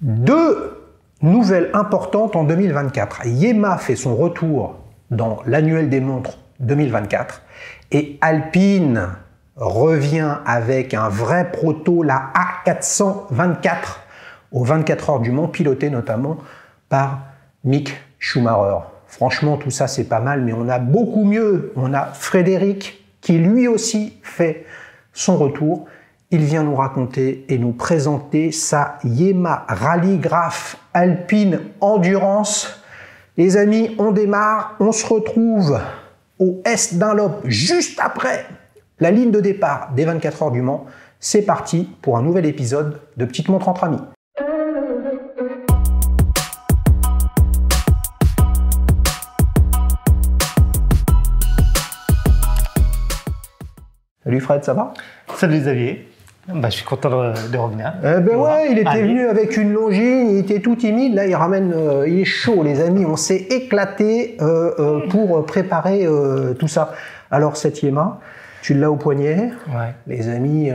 Deux nouvelles importantes en 2024. Yema fait son retour dans l'annuel des montres 2024 et Alpine revient avec un vrai proto, la A424, aux 24 heures du Mans, piloté notamment par Mick Schumacher. Franchement, tout ça, c'est pas mal, mais on a beaucoup mieux. On a Frédéric qui lui aussi fait son retour. Il vient nous raconter et nous présenter sa Yema Rallygraph Alpine Endurance. Les amis, on démarre, on se retrouve au S Dunlop juste après la ligne de départ des 24 heures du Mans. C'est parti pour un nouvel épisode de Petite Montre entre amis. Salut Fred, ça va? Salut Xavier. Je suis content de revenir. Ouais, il était venu avec une longine, il était tout timide, là il ramène, il est chaud les amis, on s'est éclaté pour préparer tout ça. Alors cette Yema, tu l'as au poignet, Ouais. Les amis,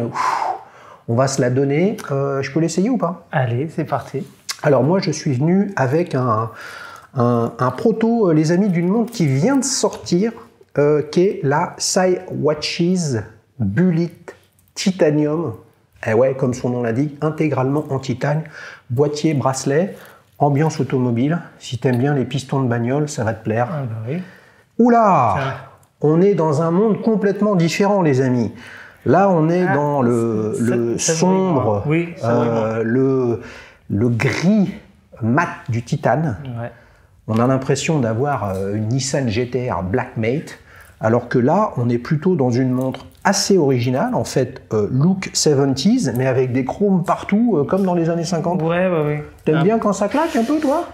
on va se la donner, je peux l'essayer ou pas? Allez, c'est parti. Alors moi je suis venu avec un proto, les amis, d'une montre qui vient de sortir, qui est la Skywatches Bullet Titanium. Et ouais, comme son nom l'indique, intégralement en titane, boîtier, bracelet, ambiance automobile. Si t'aimes bien les pistons de bagnole, ça va te plaire. Ah bah oui. Oula, Ça. on est dans un monde complètement différent, les amis. Là, on est dans le ça sombre, oui, ça le gris mat du titane. Ouais. On a l'impression d'avoir une Nissan GT-R Black Mate, alors que là, on est plutôt dans une montre assez originale, en fait, look 70s, mais avec des chromes partout, comme dans les années 50. Ouais. T'aimes bien quand ça claque un peu, toi?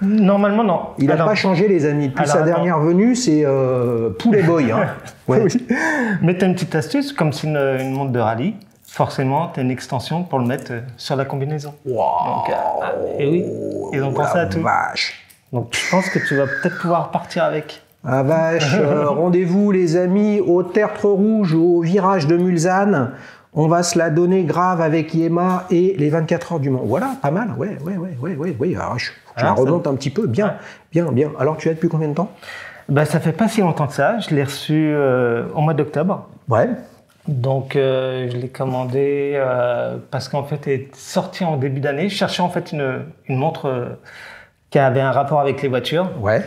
Normalement, non. Il n'a pas changé, les amis. Depuis sa dernière venue, c'est Poulet Boy. Hein. Ouais. Oui. Mais t'as une petite astuce, comme c'est une montre de rallye, forcément, t'as une extension pour le mettre sur la combinaison. Wow. Donc, et oui, ils ont pensé à tout. Vache. Donc je pense que tu vas peut-être pouvoir partir avec. Ah vache, rendez-vous les amis au Tertre Rouge, au virage de Mulsanne. On va se la donner grave avec Yema et les 24 heures du Mans. Voilà, pas mal, ouais. Alors, je la remonte un petit peu, bien. Alors tu as depuis combien de temps? Ça fait pas si longtemps que ça, je l'ai reçu au mois d'octobre. Ouais. Donc je l'ai commandé parce qu'en fait elle est sortie en début d'année. Je cherchais en fait une montre qui avait un rapport avec les voitures. Ouais.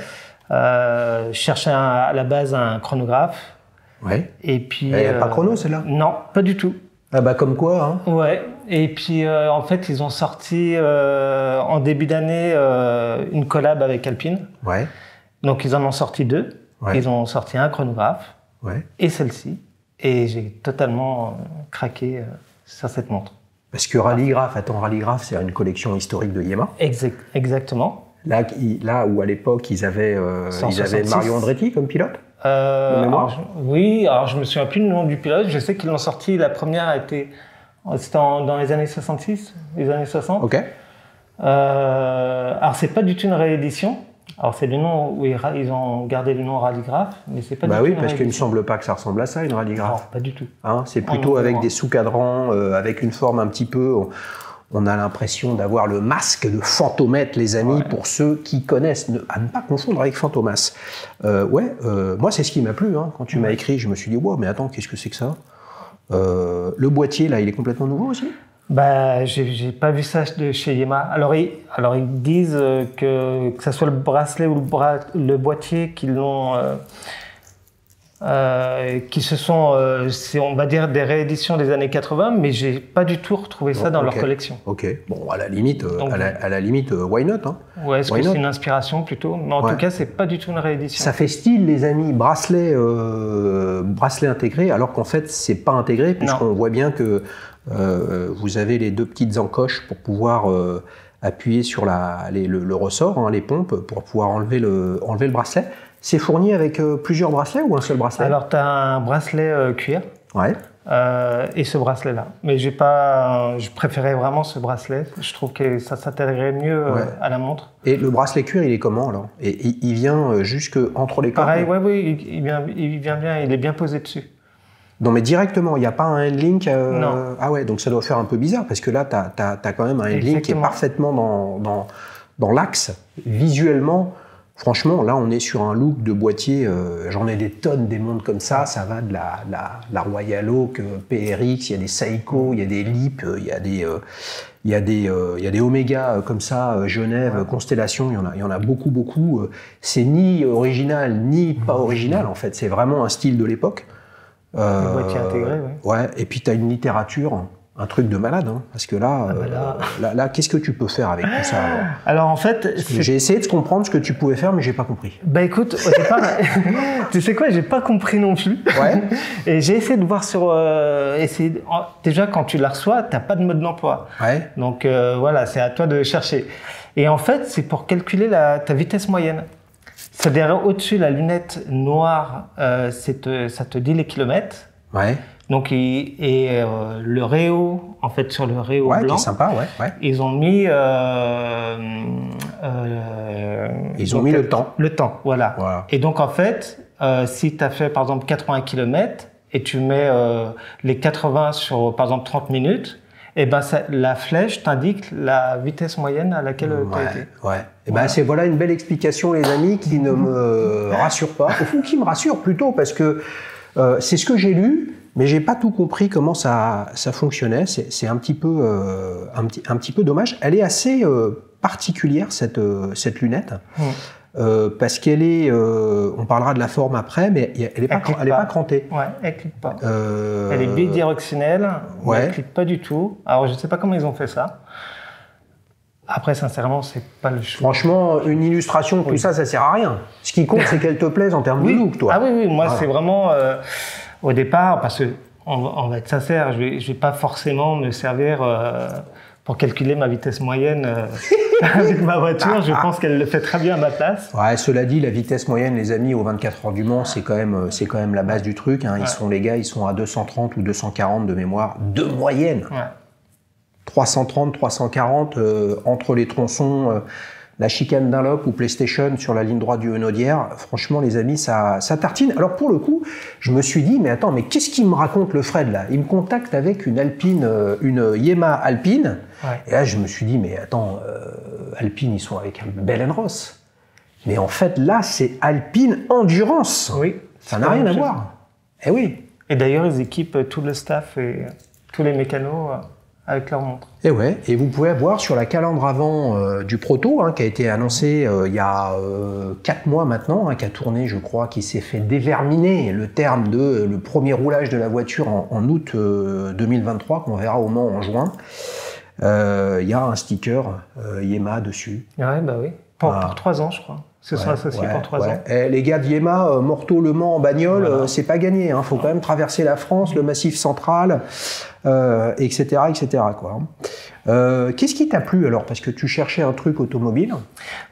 Je cherchais à la base un chronographe. Ouais. Et puis. Pas chrono celle-là? Non, pas du tout. Ah bah comme quoi, hein. Ouais. Et puis en fait ils ont sorti en début d'année une collab avec Alpine. Ouais. Donc ils en ont sorti deux. Ouais. Ils ont sorti un chronographe Ouais. et celle-ci. Et j'ai totalement craqué sur cette montre. Parce que Rallygraph, Rallygraph, c'est une collection historique de Yema. Exactement. Là où à l'époque ils avaient Mario Andretti comme pilote. Oui, alors je me souviens plus du nom du pilote. Je sais qu'ils l'ont sorti. La première c'était dans les années 66, les années 60. Ok. Alors c'est pas du tout une réédition. Alors c'est le nom où ils ont gardé le nom Rallygraph, mais c'est pas du tout. Bah oui, une parce qu'il me réédition. semble pas que ça ressemble à ça, une Rallygraph. Non, pas du tout. Hein, c'est plutôt avec des sous-cadrans, avec une forme un petit peu. On a l'impression d'avoir le masque de Fantomet, les amis, pour ceux qui connaissent, à ne pas confondre avec Fantomas. Moi, c'est ce qui m'a plu. Hein. Quand tu m'as écrit, je me suis dit, wow, mais attends, qu'est-ce que c'est que ça? Le boîtier, là, il est complètement nouveau aussi? J'ai pas vu ça de chez Yema. Alors ils disent que ça soit le bracelet ou le boîtier qui l'ont. Qui se sont, c'est, on va dire, des rééditions des années 80, mais j'ai pas du tout retrouvé ça dans leur collection. Ok, bon, à la limite, why not, hein? Ouais, est-ce que c'est une inspiration plutôt? Mais en tout cas, c'est pas du tout une réédition. Ça fait style, les amis, bracelet intégré, alors qu'en fait, c'est pas intégré, puisqu'on voit bien que vous avez les deux petites encoches pour pouvoir appuyer sur le ressort, hein, les pompes, pour pouvoir enlever le bracelet. C'est fourni avec plusieurs bracelets ou un seul bracelet? Alors, tu as un bracelet cuir. Ouais. Et ce bracelet-là. Mais je préférais vraiment ce bracelet. Je trouve que ça s'intégrerait mieux à la montre. Et le bracelet cuir, il est comment alors? Et il vient jusque entre les cordes? Pareil, oui, il vient bien, il est bien posé dessus. Non, mais directement, il n'y a pas un handling. Non. Ah ouais, donc ça doit faire un peu bizarre parce que là, tu as quand même un handling qui est parfaitement dans l'axe. Visuellement, franchement, là, on est sur un look de boîtier. J'en ai des tonnes des montres comme ça. Ça va de la Royal Oak, PRX, il y a des Seiko, il y a des LEAP, il y a des Omega comme ça, Genève, Constellation, il y en a beaucoup, beaucoup. C'est ni original, ni pas original, en fait. C'est vraiment un style de l'époque. Le boîtier intégré, oui. Ouais, et puis tu as une littérature, un truc de malade, hein, parce que là, là qu'est-ce que tu peux faire avec tout ça alors en fait, j'ai essayé de comprendre ce que tu pouvais faire, mais j'ai pas compris. Bah écoute, au départ, tu sais quoi, j'ai pas compris non plus. Ouais. Et j'ai essayé de voir sur, déjà quand tu la reçois, t'as pas de mode d'emploi. Ouais. Donc voilà, c'est à toi de chercher. Et en fait, c'est pour calculer ta vitesse moyenne. C'est-à-dire au-dessus, la lunette noire, ça te dit les kilomètres. Ouais. Donc, le réo, en fait, sur le réo blanc, qui est sympa, ouais. ils ont mis mis le temps. Le temps, voilà. Et donc, en fait, si tu as fait, par exemple, 80 km et tu mets les 80 sur, par exemple, 30 minutes, et ben la flèche t'indique la vitesse moyenne à laquelle tu as été. Ouais. Et ben voilà une belle explication, les amis, qui ne me rassure pas. Au fond, qui me rassure plutôt, parce que c'est ce que j'ai lu, mais j'ai pas tout compris comment ça fonctionnait. C'est un petit peu dommage. Elle est assez particulière cette lunette. Parce qu'elle est, on parlera de la forme après, mais elle est pas crantée. Ouais, elle clique pas. Elle est bidirectionnelle, mais elle clique pas du tout. Alors je sais pas comment ils ont fait ça. Après, sincèrement, c'est pas le choix. Franchement, une illustration, tout ça sert à rien. Ce qui compte, c'est qu'elle te plaise en termes de look, toi. Ah oui, moi c'est vraiment au départ, parce que on va être sincère, je vais pas forcément me servir pour calculer ma vitesse moyenne avec ma voiture. Je pense qu'elle le fait très bien à ma place. Ouais, cela dit, la vitesse moyenne, les amis, aux 24 heures du Mans, c'est quand même la base du truc. Hein. Les gars, ils sont à 230 ou 240 de mémoire de moyenne. Ouais. 330, 340 entre les tronçons, la chicane Dunlop ou PlayStation sur la ligne droite du Henaudière. Franchement, les amis, ça tartine. Alors pour le coup, je me suis dit, mais attends, mais qu'est-ce qu'il me raconte le Fred là? Il me contacte avec une Alpine, une Yamaha Alpine. Ouais. Et là, je me suis dit, mais attends, Alpine, ils sont avec un Bell & Ross. Mais en fait, là, c'est Alpine Endurance. Oui. Ça n'a rien à voir. Eh oui. Et d'ailleurs, ils équipent tout le staff et tous les mécanos avec leur montre. Et ouais, et vous pouvez voir sur la calandre avant du proto, qui a été annoncé il y a 4 mois maintenant, qui a tourné, je crois, qui s'est fait déverminer le terme de le premier roulage de la voiture en août 2023, qu'on verra au Mans en juin. Il y a un sticker Yamaha dessus. Ouais, bah oui. Pour 3 ans, je crois. Ce sera associé pour 3 ans. Et les gars de Yamaha, Morteau, Le Mans en bagnole, c'est pas gagné. Faut quand même traverser la France, le Massif central, etc., etc. Quoi. Qu'est-ce qui t'a plu alors? Parce que tu cherchais un truc automobile.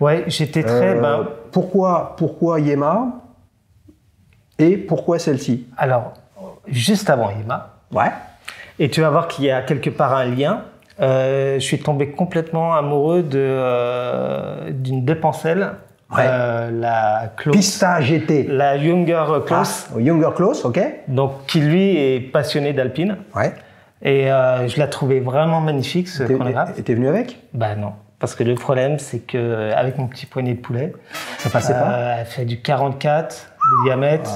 Ouais, j'étais très... Pourquoi Yamaha et pourquoi celle-ci? Alors, juste avant Yamaha. Ouais. Et tu vas voir qu'il y a quelque part un lien. Je suis tombé complètement amoureux d'une Depancel. Ouais. La Close, Pista GT. La Younger Close. Younger Close, ok. Donc, qui lui est passionné d'Alpine. Ouais. Et je la trouvais vraiment magnifique, ce chronographe. Et t'es venu avec? Bah non. Parce que le problème, c'est que avec mon petit poignet de poulet, ça passait pas. Elle fait du 44 de diamètre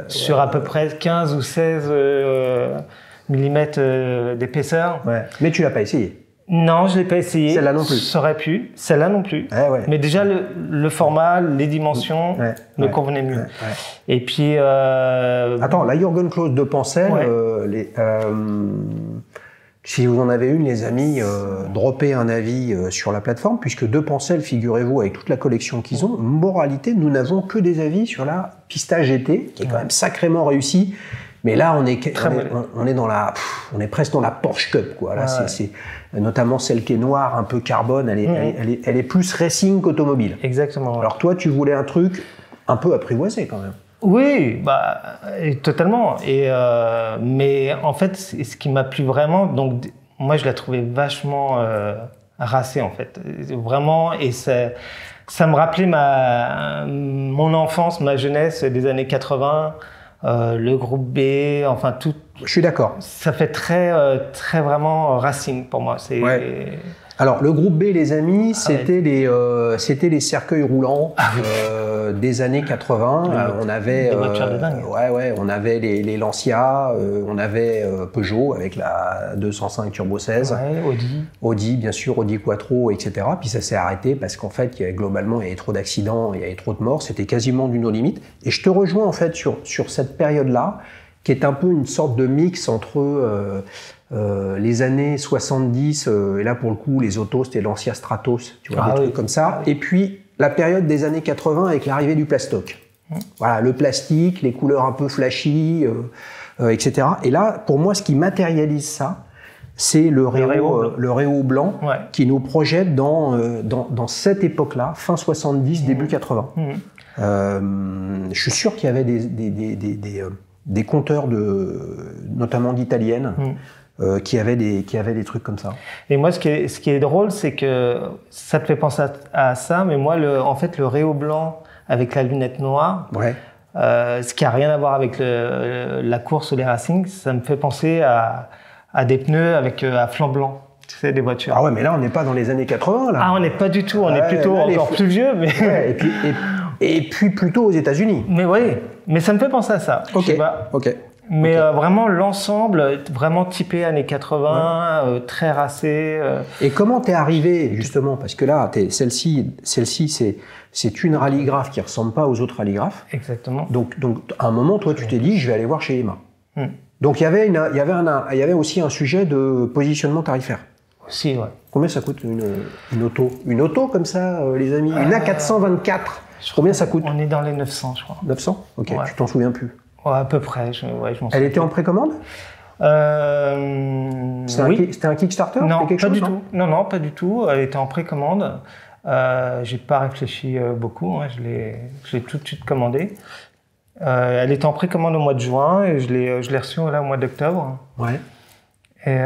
sur à peu près 15 ou 16 mm d'épaisseur. Ouais. Mais tu l'as pas essayé? Non, je l'ai pas essayé. Celle-là non plus. Ça aurait pu. Celle-là non plus. Ouais. Mais déjà, le format, les dimensions me convenaient mieux. Ouais. Et puis... Attends, la Jürgen Close de Pancel, si vous en avez une, les amis, droppez un avis sur la plateforme, puisque de Pancel, figurez-vous, avec toute la collection qu'ils ont, moralité, nous n'avons que des avis sur la Pista GT, qui est quand même sacrément réussie. Mais là, on est presque dans la Porsche Cup, quoi. Là, c'est notamment celle qui est noire, un peu carbone. Elle est plus racing qu'automobile. Exactement. Alors toi, tu voulais un truc un peu apprivoisé quand même. Oui, totalement. Mais en fait, ce qui m'a plu vraiment, donc moi, je la trouvais vachement racée en fait, vraiment. Et ça me rappelait mon enfance, ma jeunesse des années 80. Le groupe B, enfin Je suis d'accord. Ça fait très vraiment Racing pour moi. Ouais. Alors, le groupe B, les amis, c'était les cercueils roulants des années 80. On avait des voitures de dingue. On avait les Lancia, on avait Peugeot avec la 205 Turbo 16. Ouais, Audi, bien sûr, Audi Quattro, etc. Puis ça s'est arrêté parce qu'en fait, globalement, il y avait trop d'accidents, il y avait trop de morts. C'était quasiment du no limite. Et je te rejoins en fait sur cette période-là, qui est un peu une sorte de mix entre les années 70, et là pour le coup les autos c'était l'Ancia Stratos, tu vois, des trucs comme ça, et puis la période des années 80 avec l'arrivée du plastoc. Voilà, le plastique, les couleurs un peu flashy, etc. Et là, pour moi, ce qui matérialise ça, c'est le Réo blanc qui nous projette dans cette époque-là, fin 70, début 80. Je suis sûr qu'il y avait des compteurs notamment d'italiennes, qui avaient des trucs comme ça. Et moi, ce qui est drôle, c'est que ça te fait penser à ça, mais moi, en fait, le Réo blanc avec la lunette noire, ce qui a rien à voir avec la course ou les racing, ça me fait penser à des pneus à flanc blanc. Tu sais, des voitures. Ah ouais, mais là, on n'est pas dans les années 80, là. Ah, on n'est pas du tout. On est plutôt encore plus vieux, mais... Ouais, et puis plutôt aux États-Unis. Mais oui, mais ça me fait penser à ça. Ok. Mais vraiment l'ensemble, vraiment typé années 80, très racé. Et comment t'es arrivé justement, parce que là, celle-ci, c'est une rallygraphe qui ressemble pas aux autres rallygraphes. Exactement. Donc à un moment, toi, tu t'es dit, je vais aller voir chez Yamaha. Donc il y avait aussi un sujet de positionnement tarifaire. Aussi, ouais. Combien ça coûte une auto? Une auto comme ça, les amis, une A424. Combien ça coûte? On est dans les 900, je crois. 900? Ok. Tu t'en souviens plus? Ouais, à peu près, je m'en souviens. Elle était en précommande? C'était un Kickstarter? Non, quelque pas chose, du tout. Non, pas du tout. Elle était en précommande. J'ai pas réfléchi beaucoup. Hein. Je l'ai tout de suite commandée. Elle était en précommande au mois de juin et je l'ai reçue là au mois d'octobre. Ouais. Et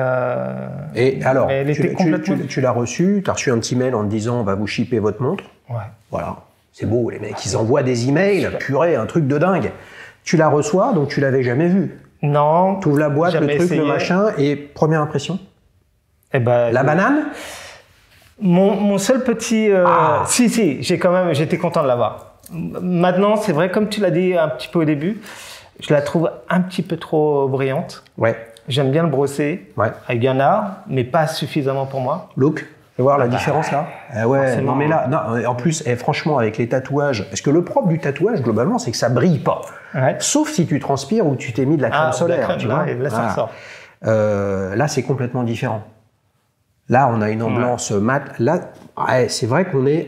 alors, elle était complètement... tu l'as reçue, tu as reçu un petit mail en te disant on va vous shipper votre montre. Ouais. Voilà. C'est beau, les mecs, ils envoient des emails, purée, un truc de dingue. Tu la reçois, donc tu l'avais jamais vue. Non. Tu ouvres la boîte, le truc, essayé. le machin, et première impression? Eh ben, la banane? Mon seul petit... Si, j'étais content de l'avoir. Maintenant, c'est vrai, comme tu l'as dit un petit peu au début, je la trouve un petit peu trop brillante. Ouais. J'aime bien le brosser. Ouais. Avec un art, mais pas suffisamment pour moi. Look. Tu vas voir la différence là? Ouais, non mais là, en plus, franchement, avec les tatouages, parce que le propre du tatouage, globalement, c'est que ça brille pas. Ouais. Sauf si tu transpires ou tu t'es mis de la crème solaire, tu vois. Là, ça ressort. Là, c'est complètement différent. Là, on a une ambiance mat. Là, c'est vrai qu'on est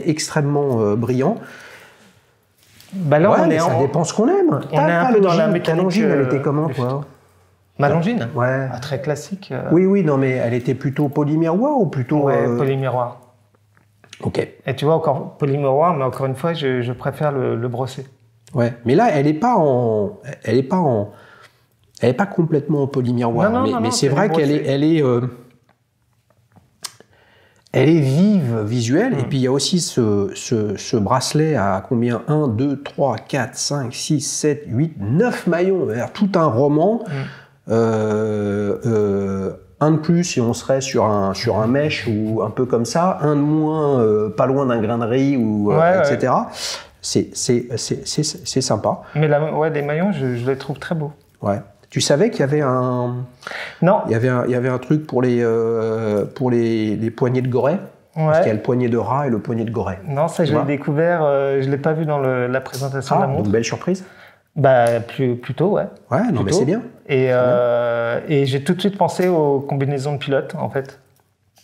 extrêmement brillant. Bah là, ça dépend ce qu'on aime. On est un peu dans la mécanique. Ta Longines, elle était comment, toi? Ma Longines? Ouais. Très classique. Oui, non, mais elle était plutôt polymiroir ou plutôt... Ouais, polymiroir. Ok. Et tu vois, encore polymiroir, mais encore une fois, je préfère le brosser. Ouais, mais là, elle est pas complètement en polymiroir. Mais c'est vrai qu'elle elle est vive visuelle. Et puis il y a aussi ce bracelet à combien? 1, 2, 3, 4, 5, 6, 7, 8, 9 maillons. Tout un roman. Un de plus et on serait sur un mesh ou un peu comme ça. Un de moins, pas loin d'un grain de riz, etc. Ouais. C'est sympa. Mais les maillons, je les trouve très beaux. Ouais. Tu savais qu'il y avait Non. Il y avait un truc pour les poignées de goret. Ouais. Parce qu'il y a le poignet de rat et le poignet de goret. Non, ça je l'ai découvert, je l'ai pas vu dans la présentation de la montre. Donc belle surprise. Bah plutôt, ouais. Ouais, non mais c'est bien. Et j'ai tout de suite pensé aux combinaisons de pilotes, en fait.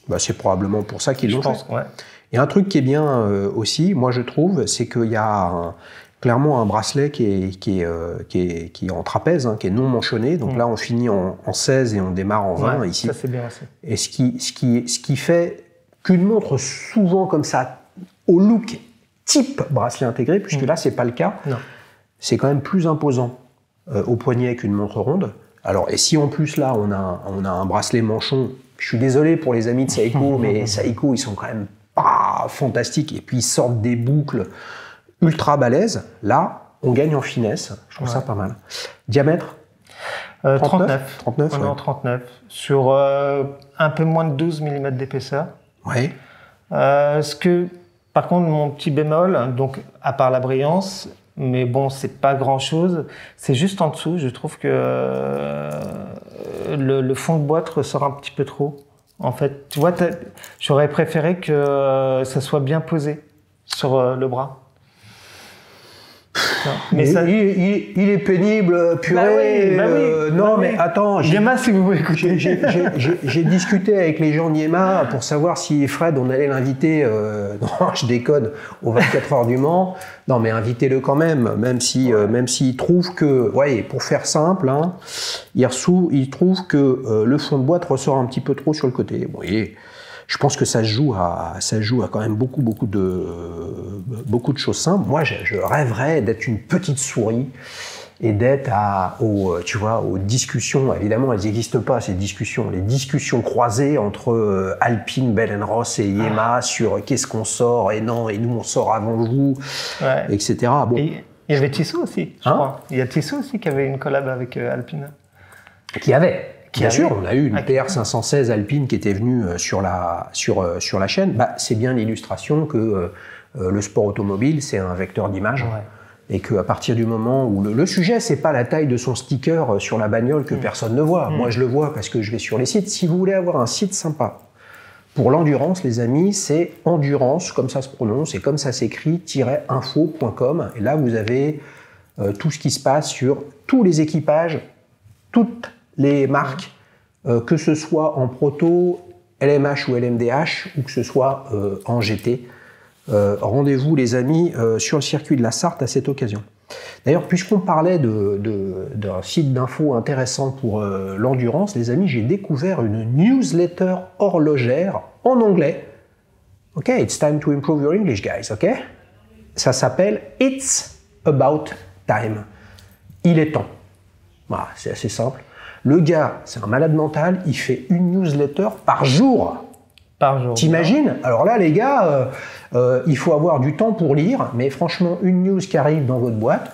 Bah c'est probablement pour ça qu'ils l'ont fait. Ouais. Il y a un truc qui est bien aussi, moi je trouve, c'est qu'il y a clairement un bracelet qui est en trapèze, qui est non manchonné. Donc là, on finit en 16 et on démarre en 20 ici. Ça, c'est bien aussi. Et ce qui fait qu'une montre souvent comme ça, au look type bracelet intégré, puisque là, c'est pas le cas, c'est quand même plus imposant au poignet qu'une montre ronde. Alors, et si en plus là, on a un bracelet manchon, je suis désolé pour les amis de Seiko, mais Seiko, ils sont quand même pas fantastiques. Et puis, ils sortent des boucles ultra balèze. Là, on gagne en finesse. Je trouve ça pas mal. Diamètre? 39. 39, Non, 39. Sur un peu moins de 12 mm d'épaisseur. Oui. Par contre, mon petit bémol, donc à part la brillance, mais bon, c'est pas grand-chose, c'est juste en dessous. Je trouve que le fond de boîte ressort un petit peu trop. En fait, tu vois, j'aurais préféré que ça soit bien posé sur le bras. Mais il est pénible, purée. Bah oui, non, mais attends. Yema, si vous voulez écouter. J'ai discuté avec les gens de Yema pour savoir si Fred, on allait l'inviter. Non, je déconne, aux 24 heures du Mans. Non, mais invitez-le quand même s'il trouve que, ouais, pour faire simple, hein, il trouve que le fond de boîte ressort un petit peu trop sur le côté. Bon, je pense que ça se joue à quand même beaucoup de choses simples. Moi, je rêverais d'être une petite souris et d'être aux discussions. Évidemment, elles n'existent pas, ces discussions. Les discussions croisées entre Alpine, Bell & Ross et Yema sur qu'est-ce qu'on sort et non, et nous on sort avant vous, etc. Bon. Et il y avait Tissot aussi, je crois. Il y a Tissot aussi qui avait une collab avec Alpine. Bien sûr, on a eu une PR516 Alpine qui était venue sur la chaîne. Bah, c'est bien l'illustration que le sport automobile, c'est un vecteur d'image. Ouais. Et qu'à partir du moment où le sujet, c'est pas la taille de son sticker sur la bagnole que personne ne voit. Moi, je le vois parce que je vais sur les sites. Si vous voulez avoir un site sympa pour l'endurance, les amis, c'est endurance, comme ça se prononce et comme ça s'écrit, -info.com. Et là, vous avez tout ce qui se passe sur tous les équipages, toutes les marques, que ce soit en proto, LMH ou LMDH, ou que ce soit en GT. Rendez-vous, les amis, sur le circuit de la Sarthe à cette occasion. D'ailleurs, puisqu'on parlait d'un site d'info intéressant pour l'endurance, les amis, j'ai découvert une newsletter horlogère en anglais. OK, it's time to improve your English, guys, OK? Ça s'appelle It's About Time. Il est temps. Voilà, c'est assez simple. Le gars, c'est un malade mental, il fait une newsletter par jour. Par jour. T'imagines? Alors là, les gars, il faut avoir du temps pour lire, mais franchement, une news qui arrive dans votre boîte,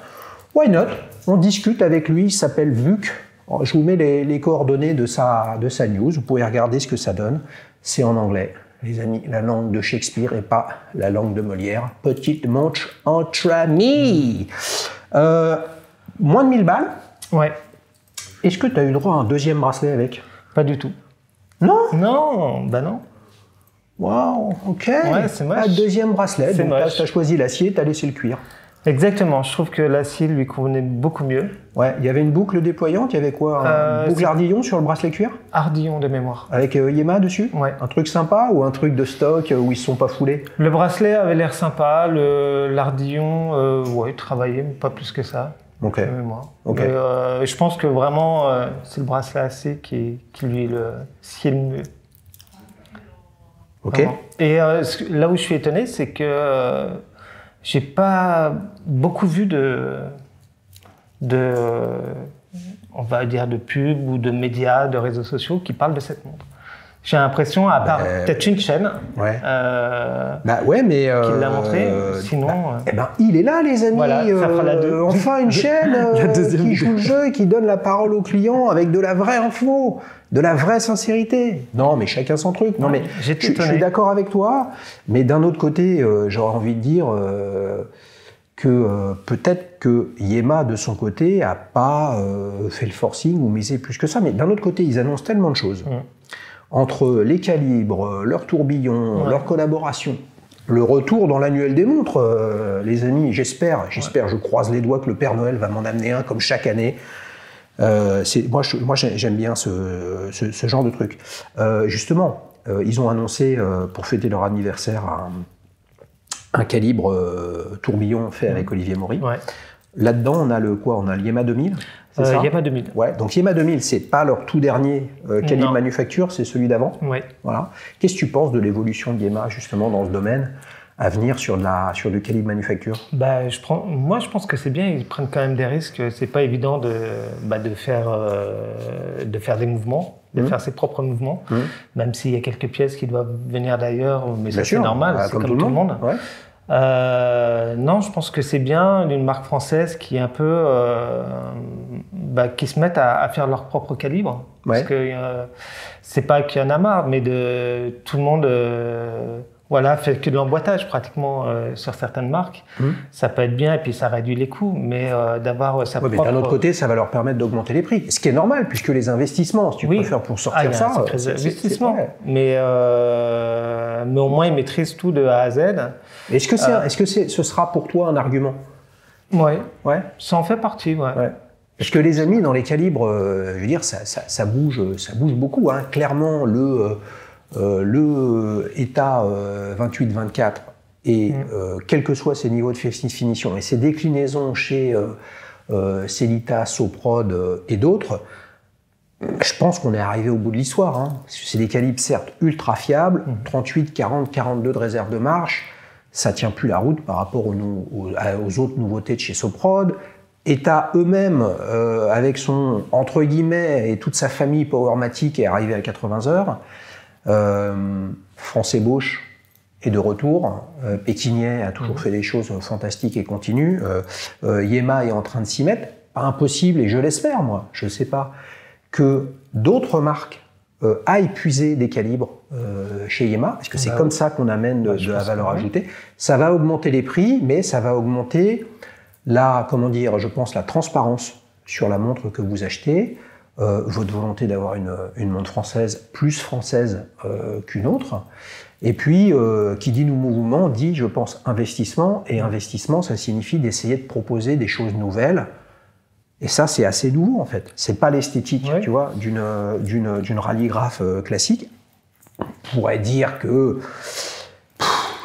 why not? On discute avec lui, il s'appelle Vuc. Alors, je vous mets les coordonnées de sa news, vous pouvez regarder ce que ça donne. C'est en anglais, les amis, la langue de Shakespeare et pas la langue de Molière. Petite manche entre amis. Moins de 1000 balles. Ouais. Est-ce que tu as eu droit à un deuxième bracelet avec? Pas du tout. Non? Non, bah non. Waouh, ok. Ouais, c'est moche. Un deuxième bracelet, donc tu as choisi l'acier, tu as laissé le cuir. Exactement, je trouve que l'acier lui convenait beaucoup mieux. Ouais, il y avait une boucle déployante, il y avait quoi? Un boucle ardillon sur le bracelet cuir? Ardillon de mémoire. Avec Yema dessus? Ouais. Un truc sympa ou un truc de stock où ils se sont pas foulés? Le bracelet avait l'air sympa, l'ardillon, ouais, travaillait, mais pas plus que ça. Ok. De mémoire. Okay. Mais, je pense que vraiment, c'est le bracelet acier qui lui sied le mieux. Ok. Vraiment. Et là où je suis étonné, c'est que j'ai pas beaucoup vu on va dire, de pubs ou de médias, de réseaux sociaux qui parlent de cette montre. J'ai l'impression, à part peut-être une chaîne, ouais. qui l'a montré, sinon... il est là, les amis. Voilà, ça fera la deux. Enfin, une chaîne qui joue le jeu et qui donne la parole aux clients avec de la vraie info, de la vraie sincérité. Non, mais chacun son truc. Non, mais je suis d'accord avec toi, mais d'un autre côté, j'aurais envie de dire que peut-être que Yema, de son côté, n'a pas fait le forcing ou misé plus que ça, mais d'un autre côté, ils annoncent tellement de choses. Entre les calibres, leurs tourbillons, leur collaboration, le retour dans l'annuel des montres, les amis, j'espère, je croise les doigts que le Père Noël va m'en amener un comme chaque année. Moi, j'aime bien ce genre de truc. Justement, ils ont annoncé pour fêter leur anniversaire un calibre tourbillon fait avec Olivier Maury. Ouais. Là-dedans, on a le Yema 2000. C'est ça? Yema 2000. Ouais, donc Yema 2000, c'est pas leur tout dernier calibre manufacture, c'est celui d'avant. Ouais. Voilà. Qu'est-ce que tu penses de l'évolution de Yema justement dans ce domaine à venir sur du calibre manufacture? Moi, je pense que c'est bien. Ils prennent quand même des risques. C'est pas évident de faire des mouvements, de faire ses propres mouvements, même s'il y a quelques pièces qui doivent venir d'ailleurs, mais ça c'est normal, c'est comme tout le monde. Ouais. Non, je pense que c'est bien une marque française qui est un peu, qui se mettent à faire leur propre calibre. Ouais. Parce que c'est pas qu'il y en a marre, mais tout le monde, fait que de l'emboîtage pratiquement sur certaines marques. Ça peut être bien et puis ça réduit les coûts, mais d'avoir sa propre. Mais d'un autre côté, ça va leur permettre d'augmenter les prix, ce qui est normal puisque les investissements, si tu préfères pour sortir ça, c'est investissement. Mais au moins ils maîtrisent tout de A à Z. Est-ce que ce sera pour toi un argument? Ouais. Ça en fait partie, ouais. Parce que les amis, dans les calibres, je veux dire, ça bouge beaucoup. Hein. Clairement, le ETA 28-24 et quels que soient ses niveaux de finition et ses déclinaisons chez Sellita, Soprod et d'autres, je pense qu'on est arrivé au bout de l'histoire. Hein. C'est des calibres certes ultra fiables, 38, 40, 42 de réserve de marche. Ça tient plus la route par rapport aux autres nouveautés de chez Soprod. ETA eux-mêmes, avec son, entre guillemets, et toute sa famille Powermatic est arrivé à 80 heures. France Ébauche est de retour. Pékinier a toujours fait des choses fantastiques et continues. Yema est en train de s'y mettre. Pas impossible, et je l'espère, moi, je ne sais pas, que d'autres marques aillent puiser des calibres chez Yema, parce que c'est comme ça qu'on amène de la valeur ajoutée. Ça va augmenter les prix, mais ça va augmenter la transparence sur la montre que vous achetez, votre volonté d'avoir une montre française plus française qu'une autre. Et puis, qui dit mouvement, dit, je pense, investissement. Et investissement, ça signifie d'essayer de proposer des choses nouvelles. Et ça, c'est assez nouveau, en fait. C'est pas l'esthétique, tu vois, d'une rallygraphe classique. On pourrait dire que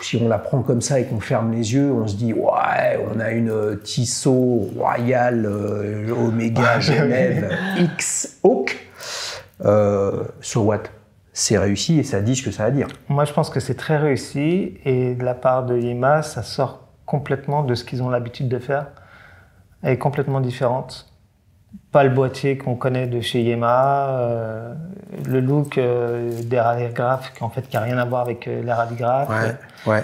si on la prend comme ça et qu'on ferme les yeux, on se dit ouais, on a une Tissot Royal Omega Genève X Hawk. So what? C'est réussi et ça dit ce que ça a à dire. Moi, je pense que c'est très réussi et de la part de Yema, ça sort complètement de ce qu'ils ont l'habitude de faire. Elle est complètement différente. Pas le boîtier qu'on connaît de chez Yema, le look des rallygraphes qui n'a rien à voir avec les rallygraphes. Ouais.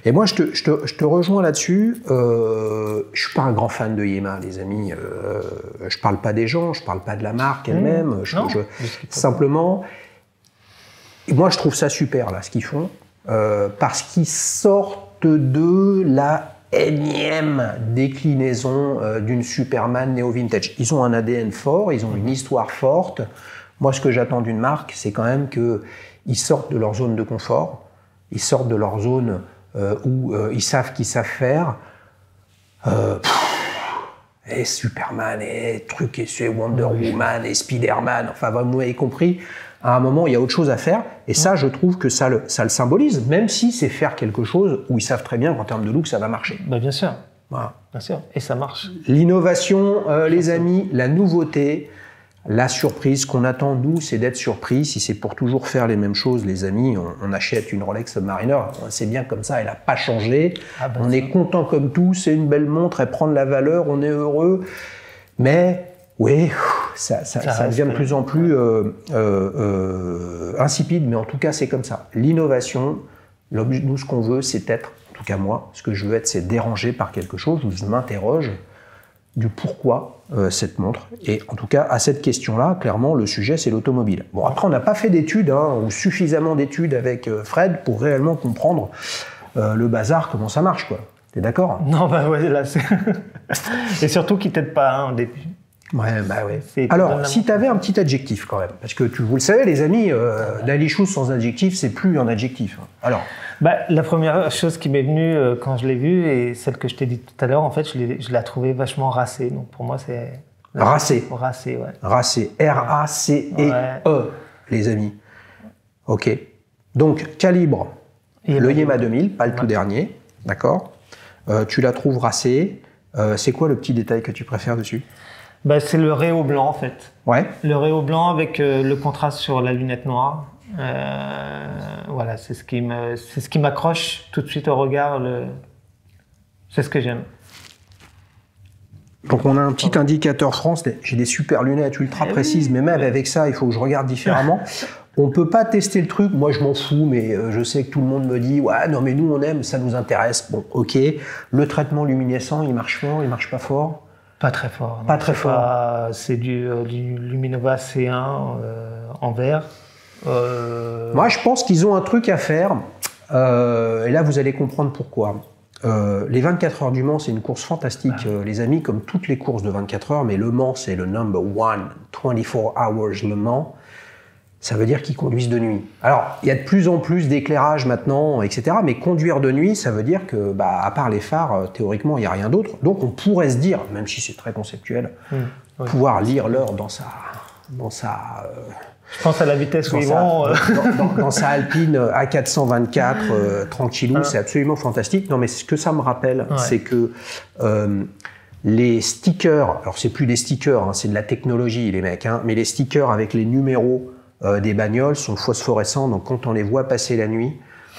Et moi, je te rejoins là-dessus. Je suis pas un grand fan de Yema, les amis. Je parle pas des gens, je parle pas de la marque elle-même. Simplement, moi, je trouve ça super là, ce qu'ils font, parce qu'ils sortent de la énième déclinaison d'une Superman néo-vintage. Ils ont un ADN fort, ils ont une histoire forte. Moi, ce que j'attends d'une marque, c'est quand même qu'ils sortent de leur zone de confort, ils sortent de leur zone où ils savent qu'ils savent faire. Et Superman, et truc, et c'est Wonder Woman, et Spider-Man, enfin, vous m'avez compris. À un moment, il y a autre chose à faire, et ça, je trouve que ça le symbolise, même si c'est faire quelque chose où ils savent très bien qu'en termes de look, ça va marcher. Bien sûr. Voilà. Bien sûr, et ça marche. L'innovation, les amis, la nouveauté, la surprise qu'on attend, nous, c'est d'être surpris. Si c'est pour toujours faire les mêmes choses, les amis, on achète une Rolex Submariner, c'est bien comme ça, elle n'a pas changé. On est content comme tout, c'est une belle montre, elle prend de la valeur, on est heureux, mais... Oui, ça devient de plus en plus insipide, mais en tout cas, c'est comme ça. L'innovation, nous, ce qu'on veut, c'est être, en tout cas moi, ce que je veux être, c'est dérangé par quelque chose, où je m'interroge du pourquoi cette montre. Et en tout cas, à cette question-là, clairement, le sujet, c'est l'automobile. Bon, après, on n'a pas fait d'études, ou suffisamment d'études avec Fred pour réellement comprendre le bazar, comment ça marche, quoi. T'es d'accord? Non, là, c'est... Et surtout qu'il t'aide pas, au début. Ouais. Alors, si tu avais un petit adjectif quand même, parce que vous le savez, les amis, Daily Shoes sans adjectif, c'est plus un adjectif. Alors, la première chose qui m'est venue quand je l'ai vue, et celle que je t'ai dit tout à l'heure, en fait, je l'ai trouvée vachement racée. Donc pour moi, c'est... Racée. Racée, ouais. Racée. R-A-C-E-E, les amis. OK. Donc, calibre, le Yema 2000, pas le tout dernier, d'accord. Tu la trouves racée. C'est quoi le petit détail que tu préfères dessus? C'est le réo blanc, en fait. Ouais. Le réo blanc avec le contraste sur la lunette noire. Voilà, c'est ce qui m'accroche tout de suite au regard. C'est ce que j'aime. Donc on a un petit indicateur France. J'ai des super lunettes ultra précises, mais même avec ça, il faut que je regarde différemment. On peut pas tester le truc, moi je m'en fous, mais je sais que tout le monde me dit « Ouais, non mais nous on aime, ça nous intéresse. » Bon, ok. Le traitement luminescent, il marche fort, il marche pas fort? Pas très fort. Pas très fort. C'est du Luminova C1 en vert. Moi je pense qu'ils ont un truc à faire, et là vous allez comprendre pourquoi. Les 24 heures du Mans, c'est une course fantastique, les amis, comme toutes les courses de 24 heures, mais Le Mans, c'est le number one, 24 hours Le Mans. Ça veut dire qu'ils conduisent de nuit. Alors, il y a de plus en plus d'éclairage maintenant, etc. Mais conduire de nuit, ça veut dire que, à part les phares, théoriquement, il n'y a rien d'autre. Donc, on pourrait se dire, même si c'est très conceptuel, pouvoir lire l'heure dans sa je pense à la vitesse où ils vont. Dans sa Alpine A424, tranquillou, c'est absolument fantastique. Non, mais ce que ça me rappelle, c'est que les stickers, alors c'est plus des stickers, hein, c'est de la technologie, les mecs, hein, mais les stickers avec les numéros des bagnoles sont phosphorescents, donc quand on les voit passer la nuit,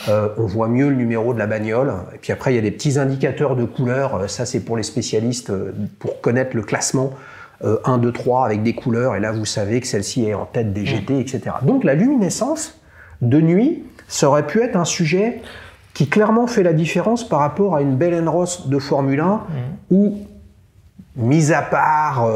on voit mieux le numéro de la bagnole. Et puis après, il y a des petits indicateurs de couleurs, ça c'est pour les spécialistes, pour connaître le classement. 1, 2, 3 avec des couleurs, et là vous savez que celle-ci est en tête des GT, etc. Donc la luminescence de nuit, ça aurait pu être un sujet qui clairement fait la différence par rapport à une Bell & Ross de Formule 1, où, mis à part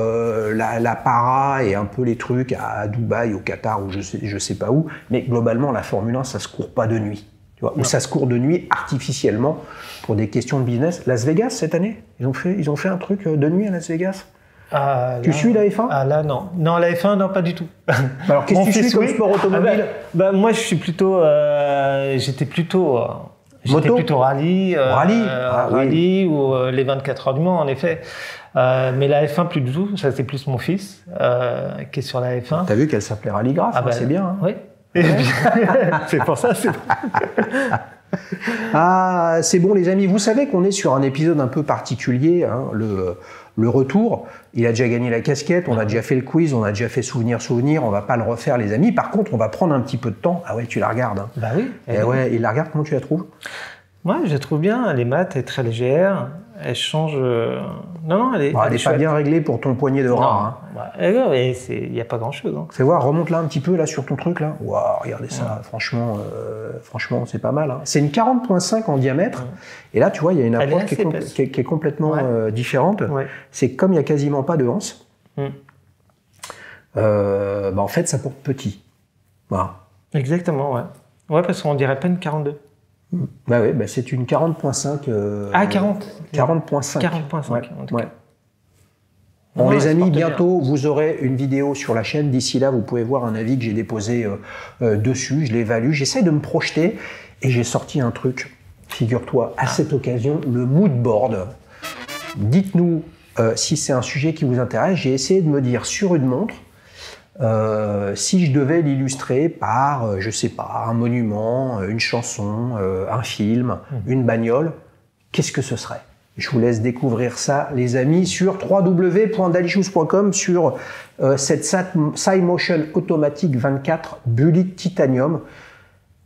la para et un peu les trucs à Dubaï, au Qatar, ou je sais pas où, mais globalement la Formule 1, ça se court pas de nuit. Tu vois, ou ça se court de nuit artificiellement pour des questions de business. Las Vegas, cette année, ils ont fait un truc de nuit à Las Vegas. Tu suis la F1? Ah là non. Non, la F1 non, pas du tout. Alors qu'est-ce que tu suis comme sport automobile? Moi je suis plutôt j'étais plutôt rallye, rallye ou les 24 heures du Mans en effet. Mais la F1 plus du tout, ça c'est plus mon fils qui est sur la F1. T'as vu qu'elle s'appelait Rallygraph, c'est bien. Hein. Oui. C'est pour ça, c'est Ah, c'est bon les amis, vous savez qu'on est sur un épisode un peu particulier, hein, le retour, il a déjà gagné la casquette, on a déjà fait le quiz, on a déjà fait souvenir, on va pas le refaire les amis, par contre on va prendre un petit peu de temps. Ah ouais, tu la regardes. Hein. Bah oui. Et ouais, il la regarde, comment tu la trouves? Moi je la trouve bien, elle est mate, elle est très légère, elle change... Non, elle est pas bien réglée pour ton poignet de rat. Hein. Il n'y a pas grand-chose. Hein. Fais voir, remonte là un petit peu là sur ton truc là. Waouh, regardez ça, franchement c'est pas mal. Hein. C'est une 40.5 en diamètre, et là tu vois, il y a une approche qui est complètement différente. Ouais. C'est comme il n'y a quasiment pas de anse. En fait ça porte petit. Voilà. Exactement, ouais. Ouais, parce qu'on dirait pas une 42. Bah oui, c'est une 40.5. 40. 40.5. 40.5. Ouais. Bon, les amis, bientôt vous aurez une vidéo sur la chaîne. D'ici là, vous pouvez voir un avis que j'ai déposé dessus. Je l'ai évalue. J'essaie de me projeter et j'ai sorti un truc. Figure-toi, à cette occasion, le mood board. Dites-nous si c'est un sujet qui vous intéresse. J'ai essayé de me dire sur une montre. Si je devais l'illustrer par, je sais pas, un monument, une chanson, un film, une bagnole, qu'est-ce que ce serait? Je vous laisse découvrir ça, les amis, sur www.dalyshooz.com sur cette Cymotion automatique 24 Bullet Titanium.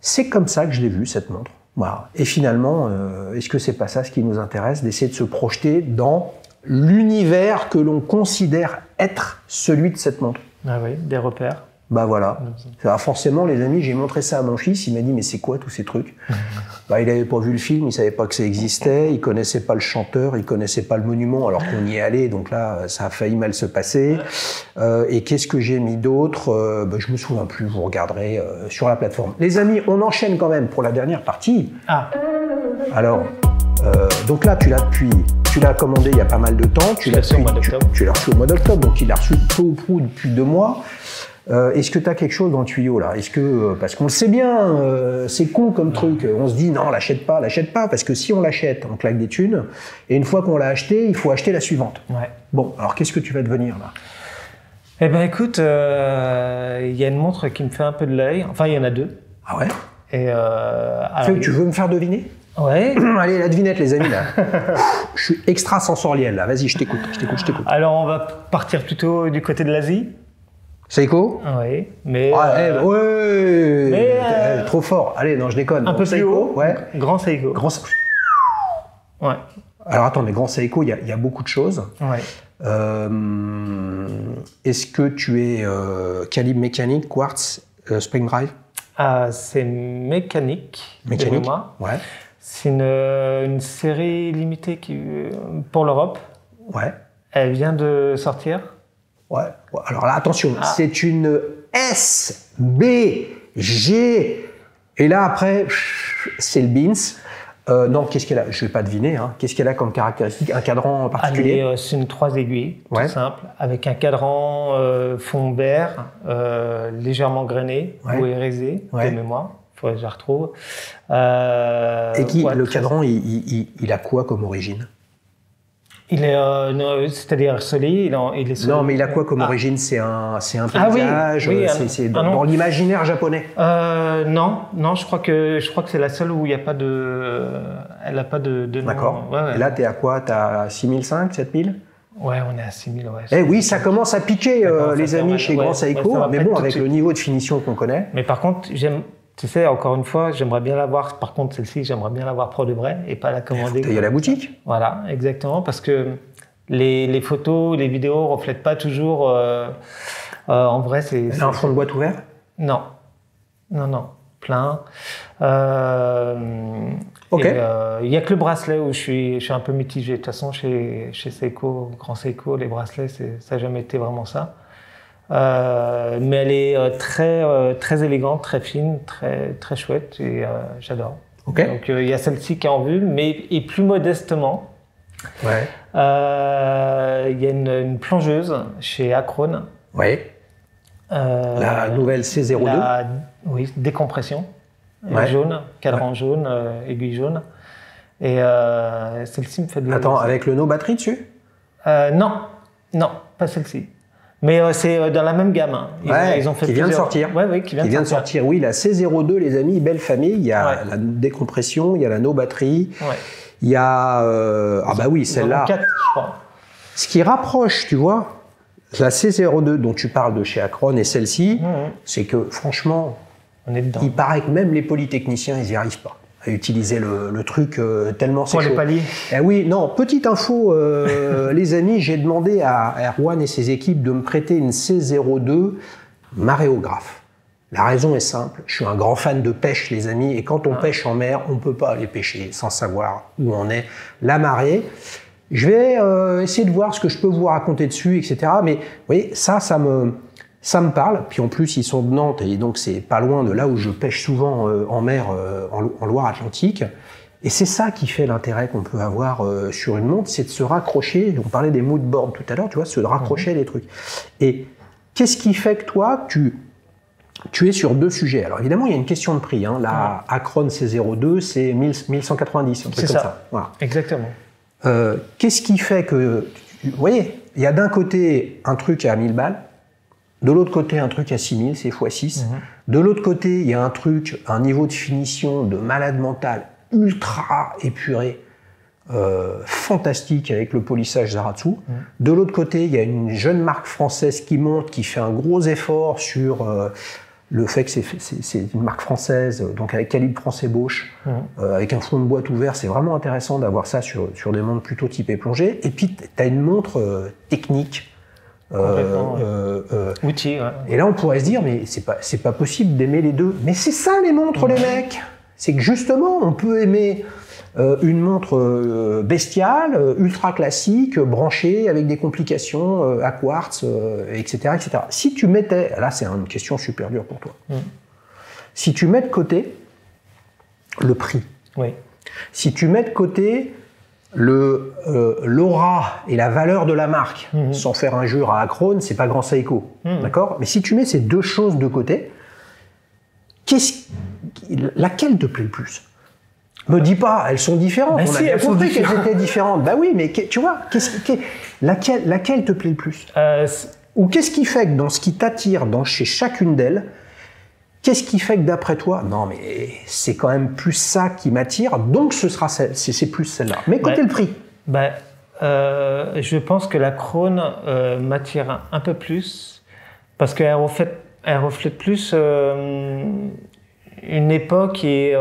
C'est comme ça que je l'ai vue, cette montre. Voilà. Et finalement, est-ce que c'est pas ça ce qui nous intéresse, d'essayer de se projeter dans l'univers que l'on considère être celui de cette montre? Ah oui, des repères. Bah voilà. Alors forcément, les amis, j'ai montré ça à mon fils, il m'a dit, mais c'est quoi tous ces trucs? Il n'avait pas vu le film, il savait pas que ça existait, il connaissait pas le chanteur, il connaissait pas le monument, alors qu'on y est allé, donc là, ça a failli mal se passer. Et qu'est-ce que j'ai mis d'autre? Je me souviens plus, vous regarderez sur la plateforme. Les amis, on enchaîne quand même pour la dernière partie. Alors, donc là, tu l'as commandé il y a pas mal de temps, tu l'as reçu au mois d'octobre, donc il l'a reçu peu ou prou depuis 2 mois. Est-ce que tu as quelque chose dans le tuyau là? Est-ce que parce qu'on le sait bien, c'est con comme truc. On se dit non, l'achète pas, parce que si on l'achète, on claque des thunes. Et une fois qu'on l'a acheté, il faut acheter la suivante. Ouais. Bon, alors qu'est-ce que tu vas devenir là? Eh ben écoute, il y a une montre qui me fait un peu de l'œil. Enfin, il y en a 2. Ah ouais? Et tu veux me faire deviner? Ouais. Allez, la devinette, les amis, là. Je suis extrasensoriel, là. Vas-y, je t'écoute. Alors, on va partir plutôt du côté de l'Asie. Seiko? Oui, mais... trop fort. Allez, non, je déconne. Un peu plus haut. Ouais. Grand Seiko. Ouais. Alors, attends, mais grand Seiko, il y a beaucoup de choses. Ouais. Est-ce que tu es calibre mécanique, quartz, Spring Drive? C'est mécanique. Mécanique, ouais. C'est une série limitée pour l'Europe. Ouais. Elle vient de sortir. Ouais. Alors là, attention, c'est une SBG. Et là, après, c'est le Beans. Non, qu'est-ce qu'elle a? Je ne vais pas deviner. Hein. Qu'est-ce qu'elle a comme caractéristique? Un cadran particulier? C'est une 3 aiguilles, tout simple, avec un cadran fond vert, légèrement grainé ou hérésé, de mémoire. Il faudrait que je la retrouve. Et le cadran, il a quoi comme origine? Il est, c'est-à-dire solide, il est solide. Non, mais il a quoi comme origine? C'est un paysage, c'est dans l'imaginaire japonais. Non, je crois que c'est la seule où il n'y a pas de, elle n'a pas de nom. D'accord. Et là, t'es à quoi? T'as 6005, 7000? Ouais, on est à 6000, ouais. Eh oui, ça commence à piquer, les amis, chez Grand Seiko. Mais bon, avec le niveau de finition qu'on connaît. Mais par contre, tu sais, encore une fois, j'aimerais bien l'avoir. Par contre, celle-ci, j'aimerais bien l'avoir pro de vrai et pas la commander. Il y a la boutique. Voilà, exactement, parce que les photos, les vidéos reflètent pas toujours. En vrai, c'est. Elle a un fond de boîte ouvert? Non, plein. Ok. Il y a que le bracelet où je suis un peu mitigé. De toute façon, chez Seiko, Grand Seiko, les bracelets, ça n'a jamais été vraiment ça. Mais elle est très élégante, très fine, très chouette et j'adore. Okay. Donc il y a celle-ci qui est en vue, et plus modestement, il y a une plongeuse chez Acrone. Oui. La nouvelle C02. Oui, décompression, jaune, cadran jaune, aiguille jaune. Et celle-ci me fait de la... Attends, avec le no batterie dessus? Non, pas celle-ci. Mais c'est dans la même gamme. Hein. Ils ont fait qui vient de sortir. Qui vient de sortir. Oui, la C02, les amis, belle famille. Il y a la décompression, il y a la no batterie. Il y a... bah oui, celle-là. 4, je crois. Ce qui rapproche, tu vois, la C02 dont tu parles de chez Acrone et celle-ci, c'est que franchement, on est dedans. Il paraît que même les polytechniciens, ils n'y arrivent pas à utiliser le truc tellement c'est chaud. Les paliers. Oui, non, petite info, les amis, j'ai demandé à Erwan et ses équipes de me prêter une C02 maréographe. La raison est simple, je suis un grand fan de pêche, les amis, et quand on pêche en mer, on ne peut pas aller pêcher sans savoir où on est, la marée. Je vais essayer de voir ce que je peux vous raconter dessus, etc. Mais vous voyez, ça me parle. Puis en plus, ils sont de Nantes et donc c'est pas loin de là où je pêche souvent en mer, en Loire-Atlantique. Et c'est ça qui fait l'intérêt qu'on peut avoir sur une montre, c'est de se raccrocher. On parlait des mood boards tout à l'heure, tu vois, se raccrocher les trucs. Et qu'est-ce qui fait que toi, tu es sur deux sujets? Alors évidemment, il y a une question de prix. Hein. La Acrone C02, c'est 1190, un truc comme ça. Voilà. Exactement. Qu'est-ce qui fait que... Vous voyez, il y a d'un côté un truc à 1000 balles, de l'autre côté un truc à 6000, c'est x6. De l'autre côté, il y a un truc, un niveau de finition de malade mental ultra épuré, fantastique avec le polissage Zaratsu. De l'autre côté, il y a une jeune marque française qui monte, qui fait un gros effort sur le fait que c'est une marque française, donc avec calibre français Bosch, avec un fond de boîte ouvert. C'est vraiment intéressant d'avoir ça sur des montres plutôt typées plongée. Et puis, tu as une montre technique. Outil, Et là, on pourrait se dire, mais c'est pas possible d'aimer les deux. Mais c'est ça les montres, les mecs. C'est que justement, on peut aimer une montre bestiale, ultra classique, branchée avec des complications à quartz, etc., etc. Si tu mettais, là, c'est une question super dure pour toi. Si tu mets de côté le prix, si tu mets de côté l'aura et la valeur de la marque, sans faire injure à Acrone, c'est pas Grand Seiko, d'accord? Mais si tu mets ces deux choses de côté, laquelle te plaît le plus? Me dis pas, elles sont différentes. Mais on a bien compris qu'elles étaient différentes. Bah oui, mais tu vois, laquelle te plaît le plus? Ou qu'est-ce qui fait que dans ce qui t'attire chez chacune d'elles, qu'est-ce qui fait que d'après toi, non mais c'est quand même plus ça qui m'attire, donc c'est plus celle-là. Mais côté le prix. Je pense que la Acrone m'attire un peu plus parce qu'elle reflète plus une époque et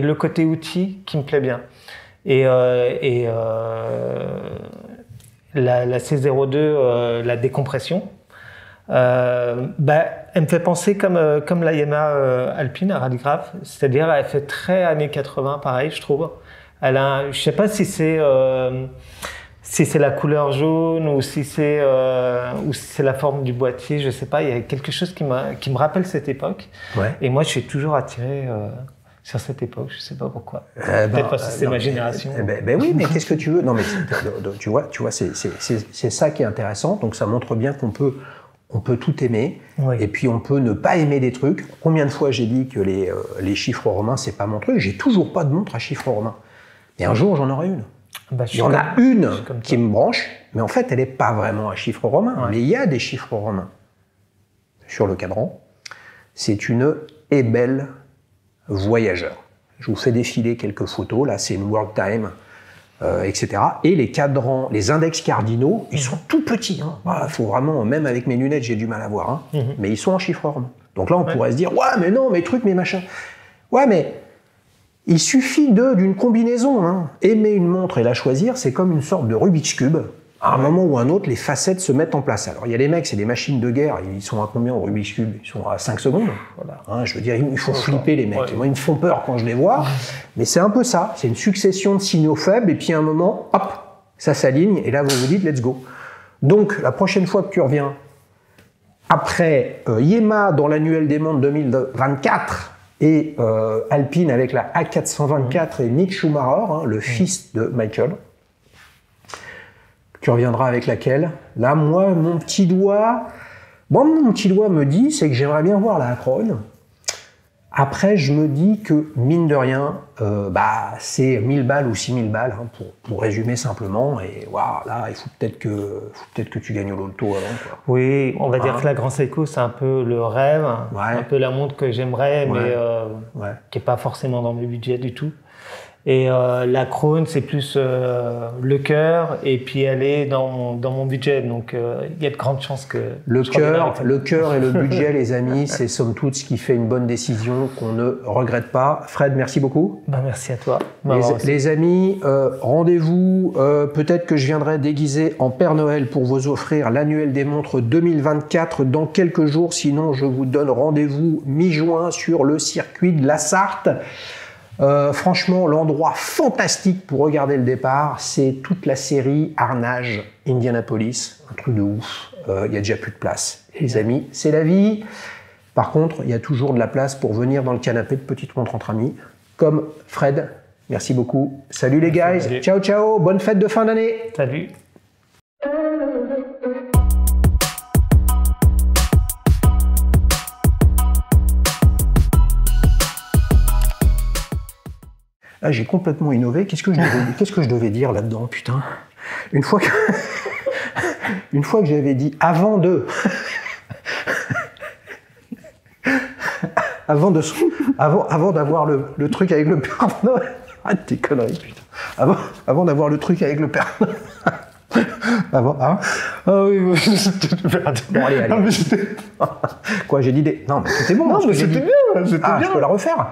le côté outil qui me plaît bien. Et la C02, la décompression, Elle me fait penser comme la Yamaha Alpine à rallygraph, c'est-à-dire elle fait très années 80, pareil, je trouve. Elle a, je sais pas si c'est la couleur jaune ou si c'est la forme du boîtier, je sais pas. Il y a quelque chose qui me rappelle cette époque. Ouais. Et moi, je suis toujours attiré sur cette époque. Je sais pas pourquoi. Peut-être parce que c'est ma génération. Ben oui, mais qu'est-ce que tu veux? Non, mais tu vois, c'est ça qui est intéressant. Donc ça montre bien qu'on peut tout aimer, oui. Et puis on peut ne pas aimer des trucs. Combien de fois j'ai dit que les chiffres romains, c'est pas mon truc? J'ai toujours pas de montre à chiffres romains. Et un jour, j'en aurai une. Bah, il y en a une qui me branche, mais en fait, elle n'est pas vraiment à chiffres romains. Ouais. Mais il y a des chiffres romains sur le cadran. C'est une Ebel Voyageur. Je vous fais défiler quelques photos. Là, c'est une World Time. Etc. Et les cadrans, les index cardinaux, ils sont tout petits. Hein. Voilà, faut vraiment, même avec mes lunettes, j'ai du mal à voir. Hein. Mais ils sont en chiffres romains. Donc là, on pourrait se dire, ouais, mais non, mes trucs, mes machins. Ouais, mais il suffit d'une combinaison. Hein. Aimer une montre et la choisir, c'est comme une sorte de Rubik's Cube. À un moment ou un autre, les facettes se mettent en place. Alors, il y a les mecs, c'est des machines de guerre. Ils sont à combien au Rubik's Cube? Ils sont à 5 secondes. Voilà. Hein, je veux dire, il faut flipper les mecs. Ouais. Moi, ils me font peur quand je les vois. Mais c'est un peu ça. C'est une succession de signaux faibles. Et puis, à un moment, hop, ça s'aligne. Et là, vous vous dites, let's go. Donc, la prochaine fois que tu reviens, après Yema dans l'annuel des montres 2024 et Alpine avec la A424 et Mick Schumacher, hein, le fils de Michael, tu reviendras avec laquelle? Là, moi, mon petit doigt me dit, c'est que j'aimerais bien voir la Acron. Après, je me dis que, mine de rien, c'est 1000 balles ou 6000 balles, hein, pour résumer simplement. Et voilà, là, il faut peut-être que tu gagnes au loto avant. Quoi. Oui, on va dire que la Grand Seiko, c'est un peu le rêve, un peu la montre que j'aimerais, mais qui n'est pas forcément dans mes budgets du tout. Et la Krone, c'est plus le cœur, et puis elle est dans mon budget, donc il y a de grandes chances que... Le cœur et le budget, les amis, c'est somme toute ce qui fait une bonne décision qu'on ne regrette pas. Fred, merci beaucoup. Merci à toi. Les amis, rendez-vous, peut-être que je viendrai déguisé en Père Noël pour vous offrir l'annuel des montres 2024 dans quelques jours, sinon je vous donne rendez-vous mi-juin sur le circuit de la Sarthe. Franchement, l'endroit fantastique pour regarder le départ, c'est toute la série Arnage Indianapolis, un truc de ouf. Il y a déjà plus de place. Et les amis, c'est la vie. Par contre, il y a toujours de la place pour venir dans le canapé de petite montre entre amis, comme Fred. Merci beaucoup. Salut les guys. Salut. Ciao, ciao. Bonne fête de fin d'année. Salut. Ah, j'ai complètement innové. Qu'est-ce que je devais dire là-dedans, putain? Une fois que j'avais dit avant d'avoir le truc avec le Père Noël. Ah, tes conneries, putain. Avant d'avoir le truc avec le Père Noël. Avant, hein? Ah oui, bon, allez. Non, mais quoi, j'ai dit des... Non, mais c'était bon. Non, mais c'était bien. Je peux la refaire.